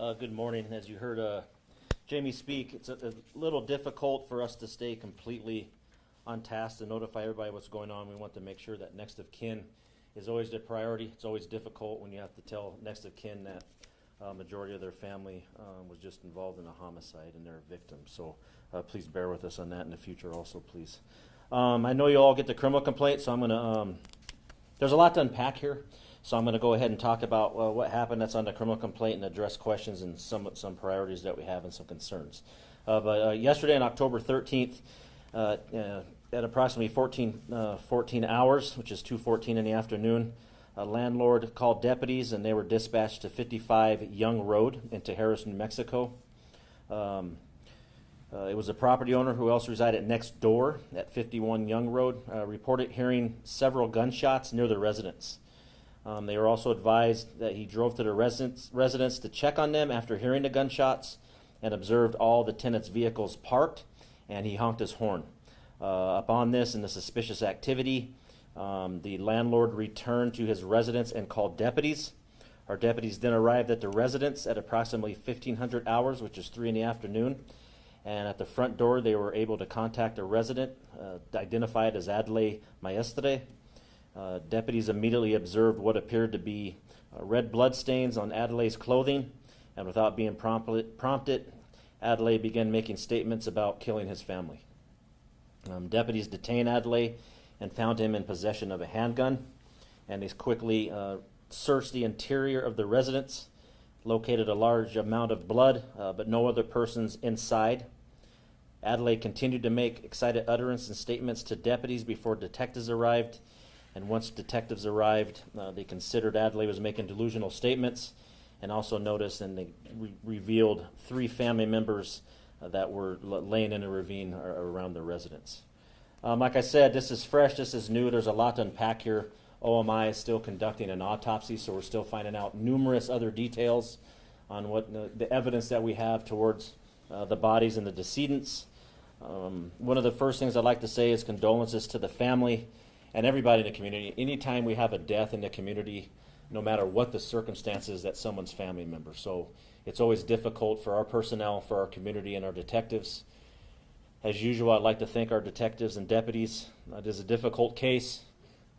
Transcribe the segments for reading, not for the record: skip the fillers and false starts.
Good morning. As you heard Jamie speak, it's a little difficult for us to stay completely on task to notify everybody what's going on. We want to make sure that next of kin is always the priority. It's always difficult when you have to tell next of kin that majority of their family was just involved in a homicide and they're a victim. So please bear with us on that in the future also, please. I know you all get the criminal complaint, so I'm going to, there's a lot to unpack here. So I'm going to go ahead and talk about what happened that's on the criminal complaint and address questions and some priorities that we have and some concerns. But yesterday on October 13th, at approximately 14 hours, which is 2:14 in the afternoon, a landlord called deputies and they were dispatched to 55 Young Road in Tijeras, New Mexico. It was a property owner who also resided next door at 51 Young Road, reported hearing several gunshots near the residence. They were also advised that he drove to the residence to check on them after hearing the gunshots and observed all the tenants' vehicles parked, and he honked his horn. Upon this and the suspicious activity, the landlord returned to his residence and called deputies. Our deputies then arrived at the residence at approximately 1500 hours, which is 3 in the afternoon. And at the front door, they were able to contact a resident identified as Adlai Maestre. Deputies immediately observed what appeared to be red blood stains on Adlai's clothing, and without being prompted, Adlai began making statements about killing his family. Deputies detained Adlai and found him in possession of a handgun, and they quickly searched the interior of the residence, located a large amount of blood, but no other persons inside. Adlai continued to make excited utterance and statements to deputies before detectives arrived. And once detectives arrived, they considered Adlai was making delusional statements, and also noticed and they revealed 3 family members that were laying in a ravine around the residence. Like I said, this is fresh, this is new, there's a lot to unpack here. OMI is still conducting an autopsy, so we're still finding out numerous other details on what the evidence that we have towards the bodies and the decedents. One of the first things I'd like to say is condolences to the family and everybody in the community. Anytime we have a death in the community, no matter what the circumstances, that's someone's family member. So it's always difficult for our personnel, for our community, and our detectives. As usual, I'd like to thank our detectives and deputies. It is a difficult case.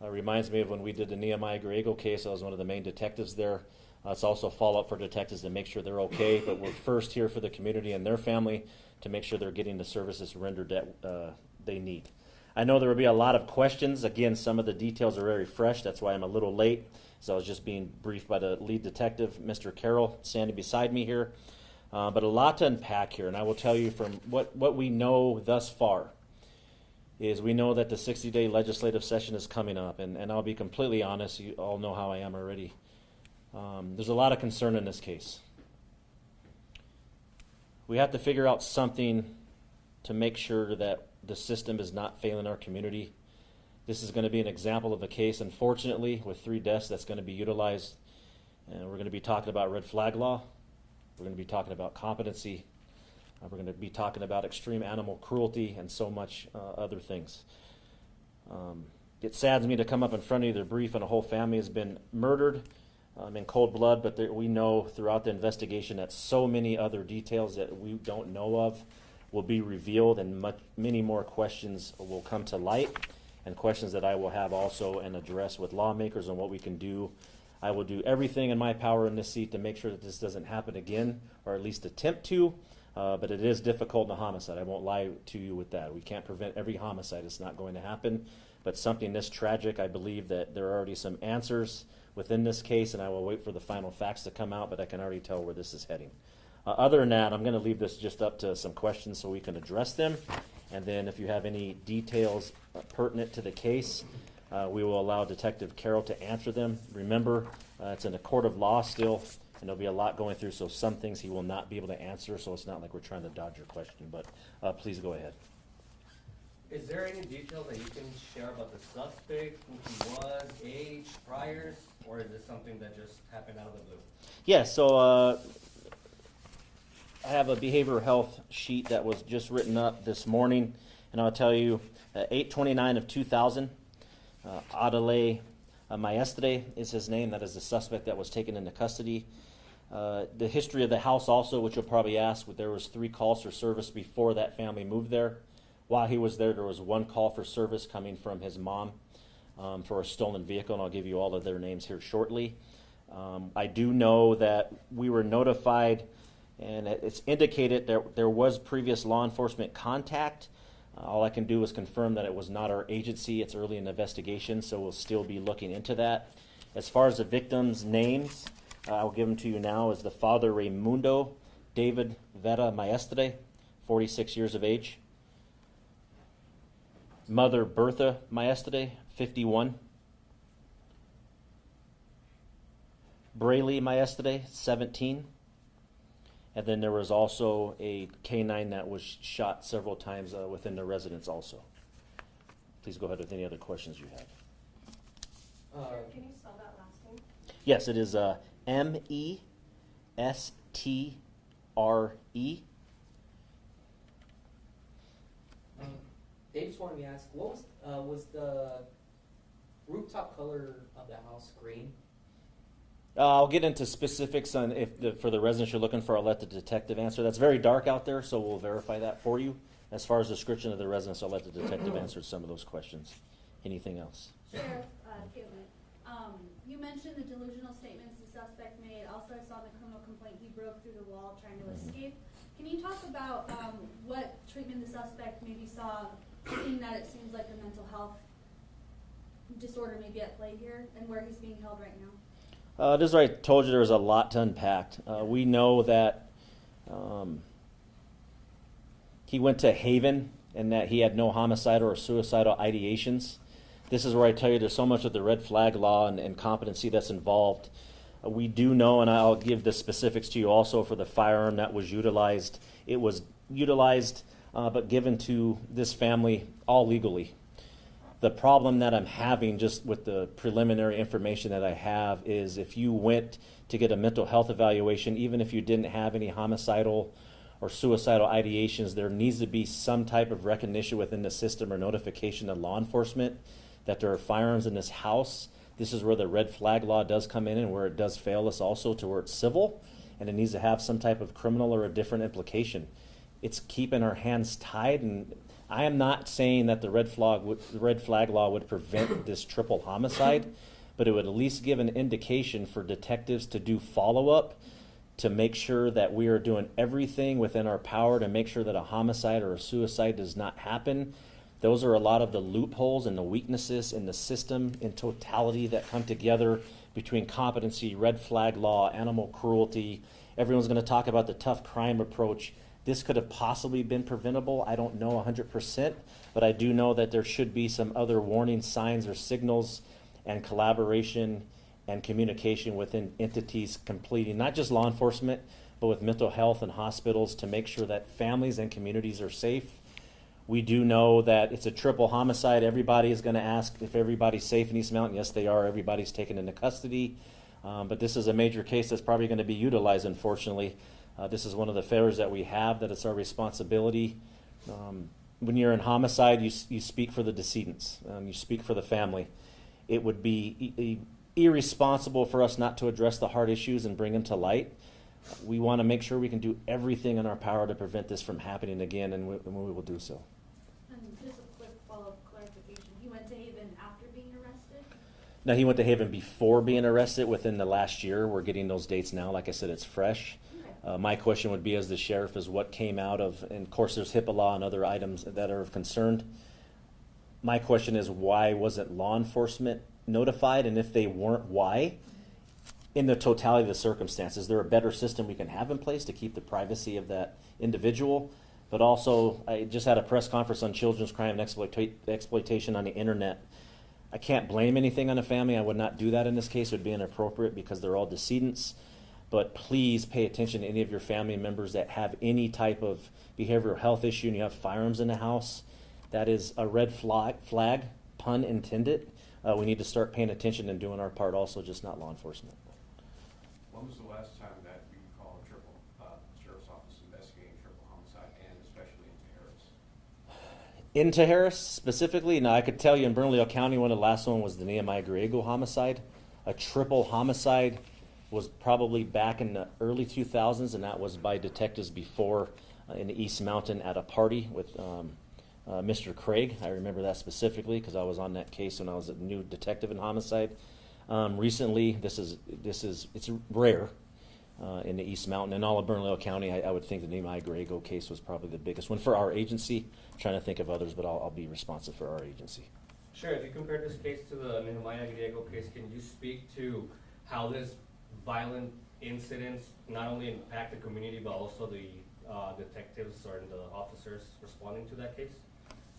Reminds me of when we did the Nehemiah Griego case. I was one of the main detectives there. It's also a follow-up for detectives to make sure they're okay, but we're first here for the community and their family to make sure they're getting the services rendered that they need. I know there will be a lot of questions. Again, some of the details are very fresh. That's why I'm a little late. So I was just being briefed by the lead detective, Mr. Carroll, standing beside me here. But a lot to unpack here. And I will tell you from what we know thus far is we know that the 60-day legislative session is coming up. And I'll be completely honest. You all know how I am already. There's a lot of concern in this case. We have to figure out something to make sure that the system is not failing our community. This is going to be an example of a case, unfortunately, with 3 deaths that's going to be utilized. And we're going to be talking about red flag law. We're going to be talking about competency. We're going to be talking about extreme animal cruelty and so much other things. It saddens me to come up in front of you. The brief and a whole family has been murdered in cold blood, but we know throughout the investigation that so many other details that we don't know of will be revealed, and many more questions will come to light, and questions that I will have also and address with lawmakers on what we can do. I will do everything in my power in this seat to make sure that this doesn't happen again, or at least attempt to, but it is difficult in a homicide. I won't lie to you with that. We can't prevent every homicide. It's not going to happen, but something this tragic, I believe that there are already some answers within this case, and I will wait for the final facts to come out, but I can already tell where this is heading. Other than that, I'm going to leave this just up to some questions so we can address them. And then if you have any details pertinent to the case, we will allow Detective Carroll to answer them. Remember, it's in a court of law still, and there'll be a lot going through, so some things he will not be able to answer, so it's not like we're trying to dodge your question. But please go ahead. Is there any details that you can share about the suspect, who he was, age, priors, or is this something that just happened out of the blue? Yeah, so I have a behavioral health sheet that was just written up this morning, and I'll tell you, 8/29 of 2000, Adlai Maestre is his name. That is the suspect that was taken into custody. The history of the house also, which you'll probably ask, there was 3 calls for service before that family moved there. While he was there was 1 call for service coming from his mom for a stolen vehicle, and I'll give you all of their names here shortly. I do know that we were notified, and it's indicated there was previous law enforcement contact. All I can do is confirm that it was not our agency. It's early in the investigation, so we'll still be looking into that. As far as the victims' names, I'll give them to you now. Is the father Raimundo David Vera Maestre, 46 years of age. Mother Bertha Maestre, 51. Brayley Maestre, 17. And then there was also a canine that was shot several times within the residence also. Please go ahead with any other questions you have. Can you spell that last name? Yes, it is Mestre. Dave just wanted me to ask, what was the rooftop color of the house green? I'll get into specifics on for the residents you're looking for. I'll let the detective answer. That's very dark out there, so we'll verify that for you. As far as description of the residents, I'll let the detective answer some of those questions. Anything else? Sheriff Caitlin, you mentioned the delusional statements the suspect made. Also, I saw in the criminal complaint he broke through the wall trying to escape. Can you talk about what treatment the suspect maybe saw, seeing that it seems like a mental health disorder may be at play here, and where he's being held right now? This is where I told you there was a lot to unpack. We know that he went to Haven and that he had no homicidal or suicidal ideations. This is where I tell you there's so much of the red flag law and competency that's involved. We do know, and I'll give the specifics to you also for the firearm that was utilized. It was utilized but given to this family all legally. The problem that I'm having just with the preliminary information that I have is if you went to get a mental health evaluation, even if you didn't have any homicidal or suicidal ideations, there needs to be some type of recognition within the system or notification to law enforcement that there are firearms in this house. This is where the red flag law does come in and where it does fail us also to where it's civil, and it needs to have some type of criminal or a different implication. It's keeping our hands tied, and I am not saying that the red flag law would prevent this triple homicide, but it would at least give an indication for detectives to do follow-up to make sure that we are doing everything within our power to make sure that a homicide or a suicide does not happen. Those are a lot of the loopholes and the weaknesses in the system in totality that come together between competency, red flag law, animal cruelty. Everyone's going to talk about the tough crime approach. This could have possibly been preventable. I don't know 100%, but I do know that there should be some other warning signs or signals and collaboration and communication within entities completing, not just law enforcement, but with mental health and hospitals to make sure that families and communities are safe. We do know that it's a triple homicide. Everybody is going to ask if everybody's safe in East Mountain. Yes, they are. Everybody's taken into custody. But this is a major case that's probably going to be utilized, unfortunately. This is one of the failures that we have, that it's our responsibility. When you're in homicide, you speak for the decedents. You speak for the family. It would be irresponsible for us not to address the hard issues and bring them to light. We want to make sure we can do everything in our power to prevent this from happening again, and we will do so. And just a quick follow-up clarification. He went to Haven after being arrested? Now, he went to Haven before being arrested within the last year. We're getting those dates now. Like I said, it's fresh. My question would be, as the sheriff, is what came out of, and of course there's HIPAA law and other items that are of concern. My question is, why wasn't law enforcement notified? And if they weren't, why? In the totality of the circumstances, is there a better system we can have in place to keep the privacy of that individual? But also, I just had a press conference on children's crime and exploitation on the internet. I can't blame anything on the family. I would not do that in this case. It would be inappropriate because they're all decedents. But please pay attention to any of your family members that have any type of behavioral health issue and you have firearms in the house. That is a red flag, pun intended. We need to start paying attention and doing our part also, just not law enforcement. When was the last time that you called sheriff's office investigating triple homicide, and especially in Tijeras? In Tijeras specifically? Now, I could tell you in Bernalillo County, one of the last one was the Nehemiah Griego homicide. A triple homicide was probably back in the early 2000s, and that was by detectives before in the East Mountain at a party with Mr. Craig. I remember that specifically because I was on that case when I was a new detective in homicide. Recently, it's rare in the East Mountain and all of Bernalillo County. I would think the Nehemiah Grego case was probably the biggest one for our agency. I'm trying to think of others, but I'll be responsive for our agency. Sure, if you compare this case to the Nehemiah Griego case, can you speak to how this violent incidents not only impact the community, but also the detectives or the officers responding to that case?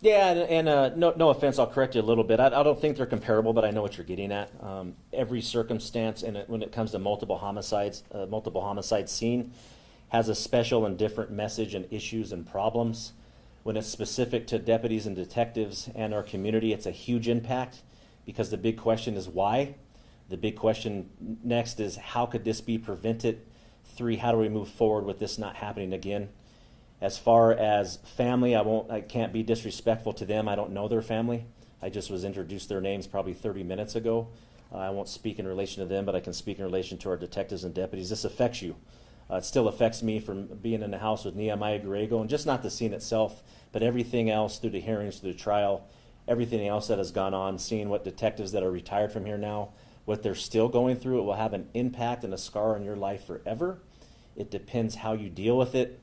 Yeah, and no offense, I'll correct you a little bit. I don't think they're comparable, but I know what you're getting at. Every circumstance, and when it comes to multiple homicide scene, has a special and different message and issues and problems. When it's specific to deputies and detectives and our community, it's a huge impact because the big question is why. The big question next is how could this be prevented? 3, how do we move forward with this not happening again? As far as family, I can't be disrespectful to them. I don't know their family. I just was introduced their names probably 30 minutes ago. I won't speak in relation to them, but I can speak in relation to our detectives and deputies. This affects you. It still affects me from being in the house with Nehemiah Grego, and just not the scene itself, but everything else through the hearings, through the trial, everything else that has gone on, seeing what detectives that are retired from here now, what they're still going through. It will have an impact and a scar on your life forever. It depends how you deal with it.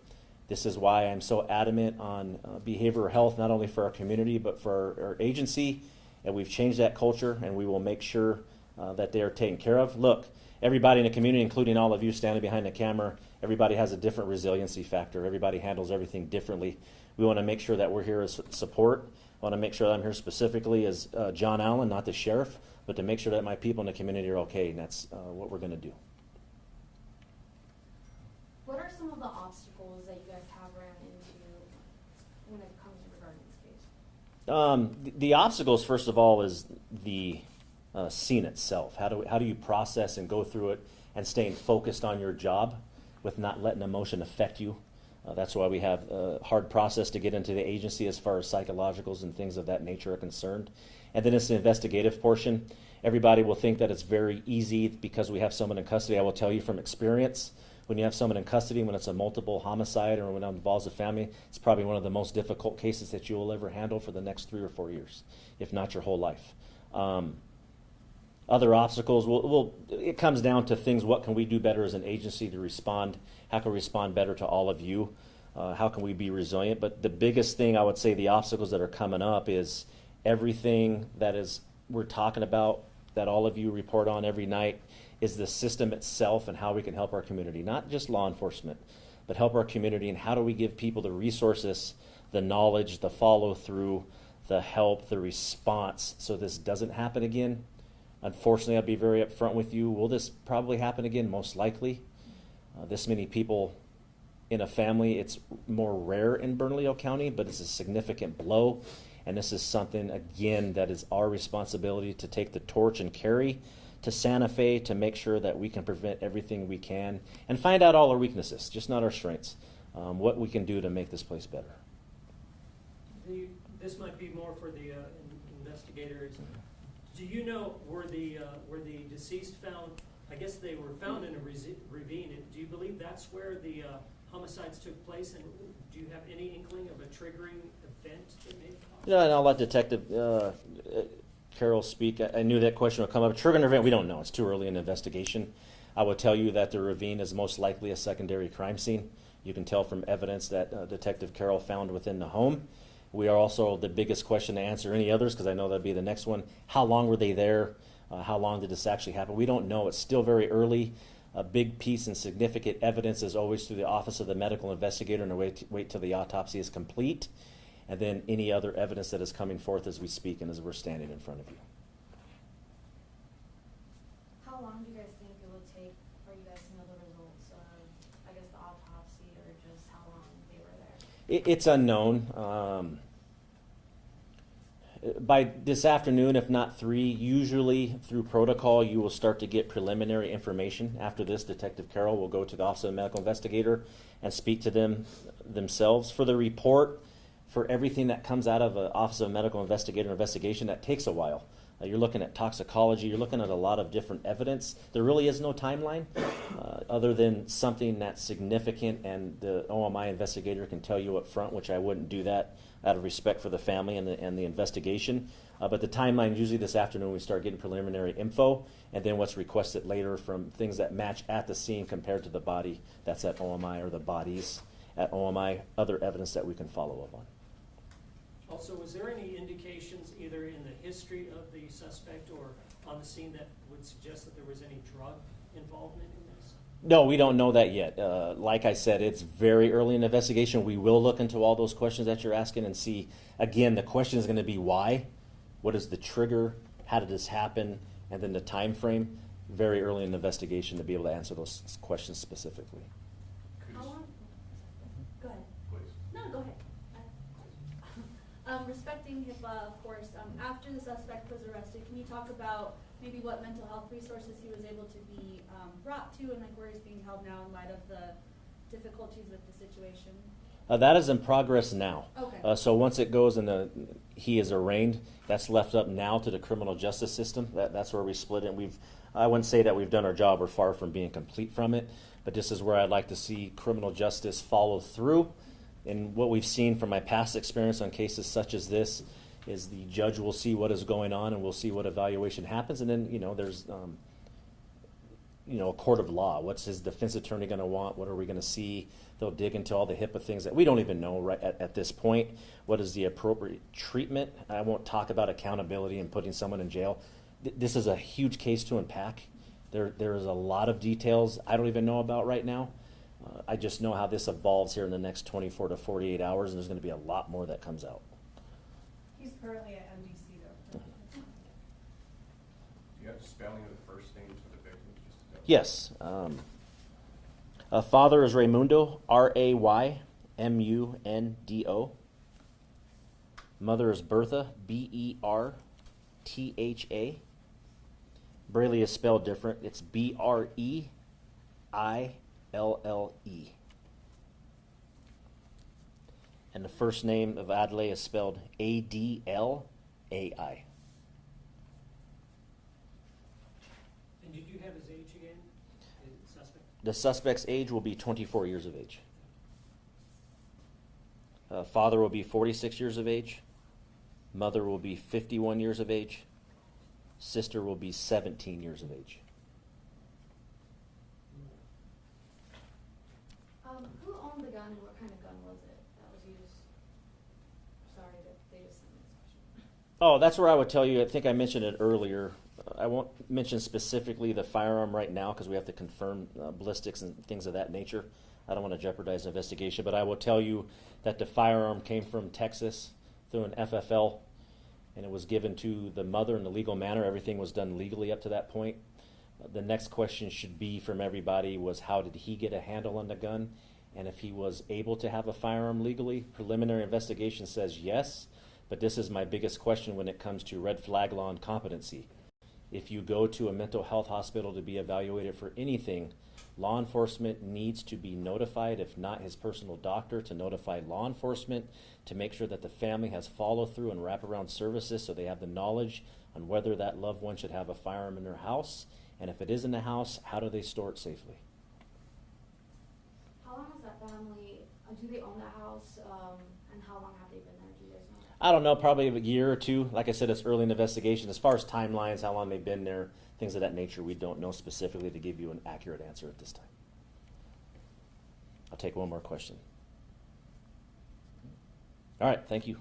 This is why I'm so adamant on behavioral health, not only for our community, but for our agency. And we've changed that culture, and we will make sure that they are taken care of. Look, everybody in the community, including all of you standing behind the camera, everybody has a different resiliency factor. Everybody handles everything differently. We want to make sure that we're here as support. I want to make sure that I'm here specifically as John Allen, not the sheriff, but to make sure that my people in the community are okay, and that's what we're going to do. What are some of the obstacles that you guys have ran into when it comes regarding this case? The obstacles, first of all, is the scene itself. How do you process and go through it and staying focused on your job with not letting emotion affect you? That's why we have a hard process to get into the agency as far as psychologicals and things of that nature are concerned. And then it's the investigative portion. Everybody will think that it's very easy because we have someone in custody. I will tell you from experience, when you have someone in custody, when it's a multiple homicide or when it involves a family, it's probably one of the most difficult cases that you will ever handle for the next 3 or 4 years, if not your whole life. Other obstacles, it comes down to things, what can we do better as an agency to respond? How can we respond better to all of you? How can we be resilient? But the biggest thing, I would say, the obstacles that are coming up is everything that we're talking about, that all of you report on every night, is the system itself and how we can help our community. Not just law enforcement, but help our community, and how do we give people the resources, the knowledge, the follow-through, the help, the response, so this doesn't happen again. Unfortunately, I'll be very upfront with you. Will this probably happen again? Most likely. This many people in a family, it's more rare in Bernalillo County, but it's a significant blow. And this is something, again, that is our responsibility to take the torch and carry to Santa Fe to make sure that we can prevent everything we can and find out all our weaknesses, just not our strengths, what we can do to make this place better. This might be more for the investigators. Do you know were the deceased found? I guess they were found in a ravine. Do you believe that's where the homicides took place? And do you have any inkling of a triggering event that may cause? Yeah, and I'll let Detective Carroll speak. I knew that question would come up. Triggering event, we don't know. It's too early in the investigation. I will tell you that the ravine is most likely a secondary crime scene. You can tell from evidence that Detective Carroll found within the home. We are also the biggest question to answer any others, because I know that'd be the next one. How long were they there? How long did this actually happen? We don't know. It's still very early. A big piece and significant evidence is always through the Office of the Medical Investigator, and wait till the autopsy is complete, and then any other evidence that is coming forth as we speak and as we're standing in front of you. How long do you guys think it would take for you guys to know the results of, I guess, the autopsy, or just how long they were there? It's unknown. By this afternoon, if not 3, usually through protocol, you will start to get preliminary information. After this, Detective Carroll will go to the Office of the Medical Investigator and speak to them themselves. For the report, for everything that comes out of an Office of a Medical Investigator investigation, that takes a while. You're looking at toxicology. You're looking at a lot of different evidence. There really is no timeline other than something that's significant, and the OMI investigator can tell you up front, which I wouldn't do that out of respect for the family and the investigation. But the timeline, usually this afternoon, we start getting preliminary info, and then what's requested later from things that match at the scene compared to the body that's at OMI, or the bodies at OMI, other evidence that we can follow up on. Also, was there any indications either in the history of the suspect or on the scene that would suggest that there was any drug involvement in this? No, we don't know that yet. Like I said, it's very early in the investigation. We will look into all those questions that you're asking and see. Again, the question is going to be why, what is the trigger, how did this happen, and then the time frame. Very early in the investigation to be able to answer those questions specifically. How long? Go ahead. Please. No, go ahead. Respecting HIPAA, of course, after the suspect was arrested, can you talk about maybe what mental health resources he was able to be brought to, and like where he's being held now in light of the difficulties with the situation? That is in progress now. Okay. So once it goes and he is arraigned, that's left up now to the criminal justice system. That's where we split it. I wouldn't say that we've done our job. We're far from being complete from it, but this is where I'd like to see criminal justice follow through. And what we've seen from my past experience on cases such as this is the judge will see what is going on, and we'll see what evaluation happens, and then there's a court of law. What's his defense attorney going to want? What are we going to see? They'll dig into all the HIPAA things that we don't even know right at this point. What is the appropriate treatment? I won't talk about accountability and putting someone in jail. This is a huge case to unpack. There is a lot of details I don't even know about right now. I just know how this evolves here in the next 24 to 48 hours, and there's going to be a lot more that comes out. He's currently at MDC though. Do you have the spelling of the first names of the victims? Yes. Father is Raymundo, Raymundo. Mother is Bertha, Bertha. Braille is spelled different. It's Breille. And the first name of Adlai is spelled Adlai. And did you have his age again, the suspect? The suspect's age will be 24 years of age. Father will be 46 years of age. Mother will be 51 years of age. Sister will be 17 years of age. Who owned the gun and what kind of gun was it that was used? Sorry that they just sent me this question. Oh, that's where I would tell you, I think I mentioned it earlier. I won't mention specifically the firearm right now because we have to confirm ballistics and things of that nature. I don't want to jeopardize the investigation, but I will tell you that the firearm came from Texas through an FFL, and it was given to the mother in a legal manner. Everything was done legally up to that point. The next question should be from everybody was how did he get a handle on the gun, and if he was able to have a firearm legally. Preliminary investigation says yes, but this is my biggest question when it comes to red flag law and competency. If you go to a mental health hospital to be evaluated for anything, law enforcement needs to be notified, if not his personal doctor, to notify law enforcement to make sure that the family has follow through and wraparound services so they have the knowledge on whether that loved one should have a firearm in their house, and if it is in the house, how do they store it safely? How long has that family, do they own the house, and how long have they been there, do you guys know? I don't know, probably a year or two. Like I said, it's early in the investigation. As far as timelines, how long they've been there, things of that nature, we don't know specifically to give you an accurate answer at this time. I'll take one more question. All right, thank you.